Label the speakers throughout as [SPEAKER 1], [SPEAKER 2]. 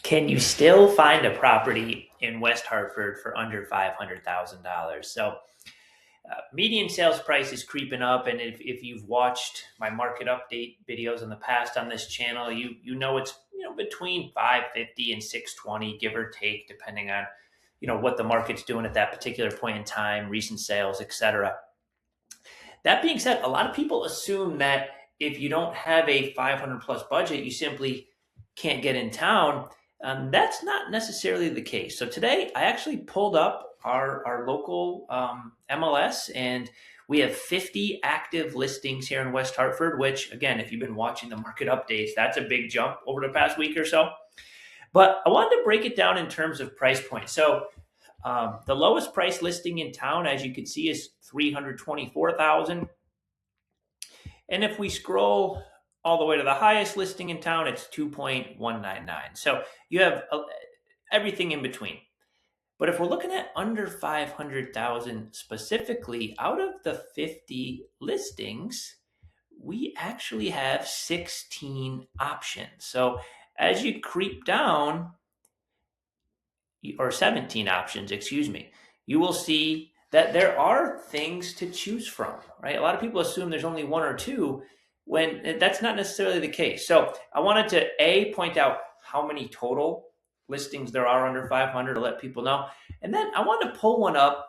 [SPEAKER 1] Can you still find a property in West Hartford for under $500,000? So median sales price is creeping up, and if you've watched my market update videos in the past on this channel, you know it's between 550 and 620, give or take, depending on what the market's doing at that particular point in time, recent sales, etc. That being said, a lot of people assume that if you don't have a 500 plus budget, you simply can't get in town. That's not necessarily the case. So today I actually pulled up our local MLS, and we have 50 active listings here in West Hartford, which again, if you've been watching the market updates, that's a big jump over the past week or so. But I wanted to break it down in terms of price point. So the lowest price listing in town, as you can see, is $324,000. And if we scroll all the way to the highest listing in town, it's $2.199. So you have everything in between. But if we're looking at under 500,000 specifically, out of the 50 listings, we actually have 16 options. So as you creep down, or 17 options, excuse me, you will see that there are things to choose from, right? A lot of people assume there's only one or two, when that's not necessarily the case. So I wanted to point out how many total listings there are under 500 to let people know. And then I wanted to pull one up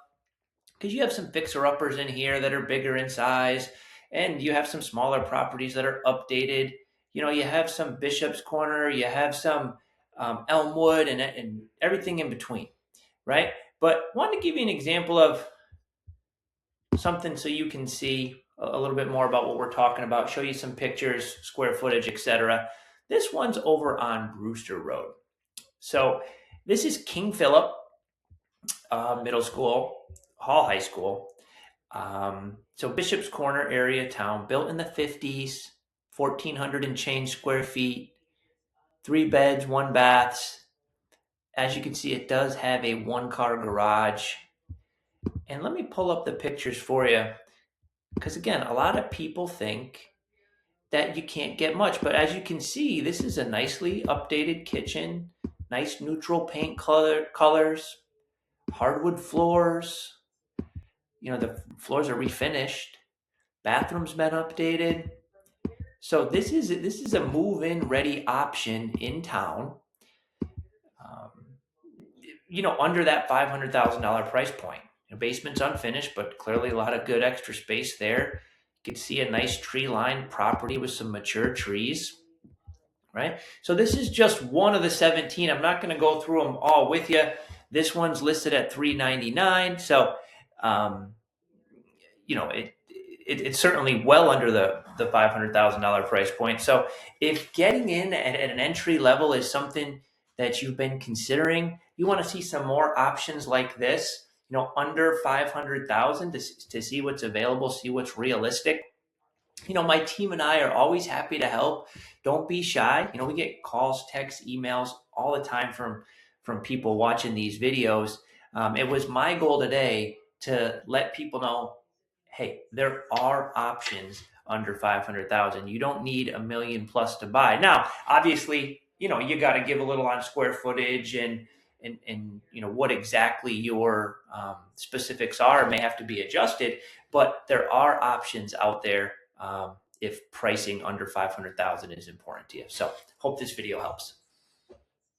[SPEAKER 1] because you have some fixer-uppers in here that are bigger in size, and you have some smaller properties that are updated. You have some Bishop's Corner, you have some Elmwood, and everything in between, right? But I wanted to give you an example of something so you can see a little bit more about what we're talking about, show you some pictures, square footage, etc. This one's over on Brewster Road. So this is King Philip Middle School, Hall High School. So Bishop's Corner area town, built in the 50s, 1,400 and change square feet, 3 beds, 1 baths. As you can see, it does have a 1-car garage. And let me pull up the pictures for you, because again, a lot of people think that you can't get much, but as you can see, this is a nicely updated kitchen, nice neutral paint colors, hardwood floors. The floors are refinished. Bathroom's been updated. So this is a move-in ready option in town. Under that $500,000 price point. Basement's unfinished, but clearly a lot of good extra space there. You can see a nice tree-lined property with some mature trees, right? So this is just one of the 17. I'm not going to go through them all with you. This one's listed at $399. So, it's certainly well under the $500,000 price point. So if getting in at an entry level is something that you've been considering, you want to see some more options like this, under 500,000 to see what's available, see what's realistic. My team and I are always happy to help. Don't be shy. We get calls, texts, emails all the time from people watching these videos. It was my goal today to let people know, hey, there are options under 500,000. You don't need $1 million plus to buy. Now, obviously, you got to give a little on square footage and what exactly your specifics are may have to be adjusted, but there are options out there if pricing under 500,000 is important to you. So hope this video helps.